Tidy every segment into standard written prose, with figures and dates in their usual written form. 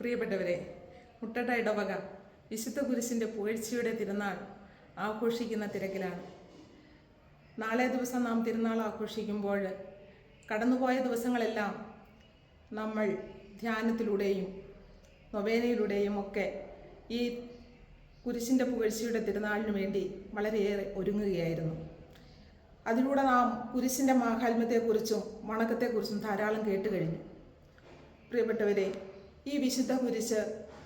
പ്രിയപ്പെട്ടവരെ, മുട്ടട ഇടവക വിശുദ്ധ കുരിശിൻ്റെ പുകഴ്ചയുടെ തിരുനാൾ ആഘോഷിക്കുന്ന തിരക്കിലാണ്. നാളെ ദിവസം നാം തിരുനാൾ ആഘോഷിക്കുമ്പോൾ കടന്നുപോയ ദിവസങ്ങളെല്ലാം നമ്മൾ ധ്യാനത്തിലൂടെയും നൊവേനയിലൂടെയും ഒക്കെ ഈ കുരിശിൻ്റെ പുകഴ്ചയുടെ തിരുനാളിന് വേണ്ടി വളരെയേറെ ഒരുങ്ങുകയായിരുന്നു. അതിലൂടെ നാം കുരിശിൻ്റെ മാഹാത്മ്യത്തെക്കുറിച്ചും വണക്കത്തെക്കുറിച്ചും ധാരാളം കേട്ട് കഴിഞ്ഞു. പ്രിയപ്പെട്ടവരെ, ഈ വിശുദ്ധ കുരിശ്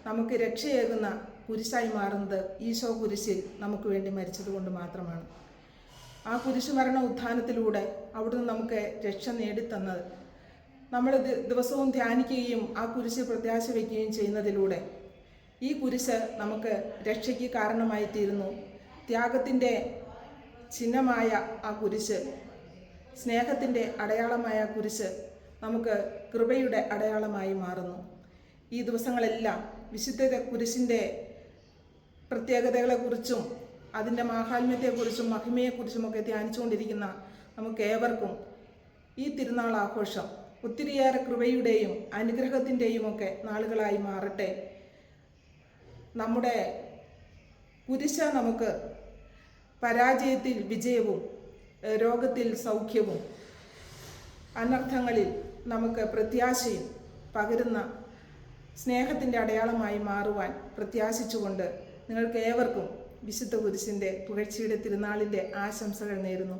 നമുക്ക് രക്ഷയേകുന്ന കുരിശായി മാറുന്നത് ഈശോ കുരിശിൽ നമുക്ക് വേണ്ടി മരിച്ചതുകൊണ്ട് മാത്രമാണ്. ആ കുരിശ് മരണ ഉത്ഥാനത്തിലൂടെ അവിടുന്ന് നമുക്ക് രക്ഷ നേടിത്തന്നത് നമ്മൾ ദിവസവും ധ്യാനിക്കുകയും ആ കുരിശ് പ്രത്യാശ വയ്ക്കുകയും ചെയ്യുന്നതിലൂടെ ഈ കുരിശ് നമുക്ക് രക്ഷയ്ക്ക് കാരണമായി തീരുന്നു. ത്യാഗത്തിൻ്റെ ചിഹ്നമായ ആ കുരിശ്, സ്നേഹത്തിൻ്റെ അടയാളമായ കുരിശ് നമുക്ക് കൃപയുടെ അടയാളമായി മാറുന്നു. ഈ ദിവസങ്ങളെല്ലാം വിശുദ്ധ കുരിശിൻ്റെ പ്രത്യേകതകളെക്കുറിച്ചും അതിൻ്റെ മാഹാത്മ്യത്തെക്കുറിച്ചും മഹിമയെക്കുറിച്ചുമൊക്കെ ധ്യാനിച്ചുകൊണ്ടിരിക്കുന്ന നമുക്ക് ഏവർക്കും ഈ തിരുനാൾ ആഘോഷം ഒത്തിരിയേറെ കൃപയുടെയും അനുഗ്രഹത്തിൻ്റെയും ഒക്കെ നാളുകളായി മാറട്ടെ. നമ്മുടെ കുരിശ് നമുക്ക് പരാജയത്തിൽ വിജയവും, രോഗത്തിൽ സൗഖ്യവും, അനർത്ഥങ്ങളിൽ നമുക്ക് പ്രത്യാശയും പകരുന്ന സ്നേഹത്തിൻ്റെ അടയാളമായി മാറുവാൻ പ്രത്യാശിച്ചുകൊണ്ട് നിങ്ങൾക്ക് ഏവർക്കും വിശുദ്ധ കുരിശിൻ്റെ പുകഴ്ചയുടെ തിരുനാളിൻ്റെ ആശംസകൾ നേരുന്നു.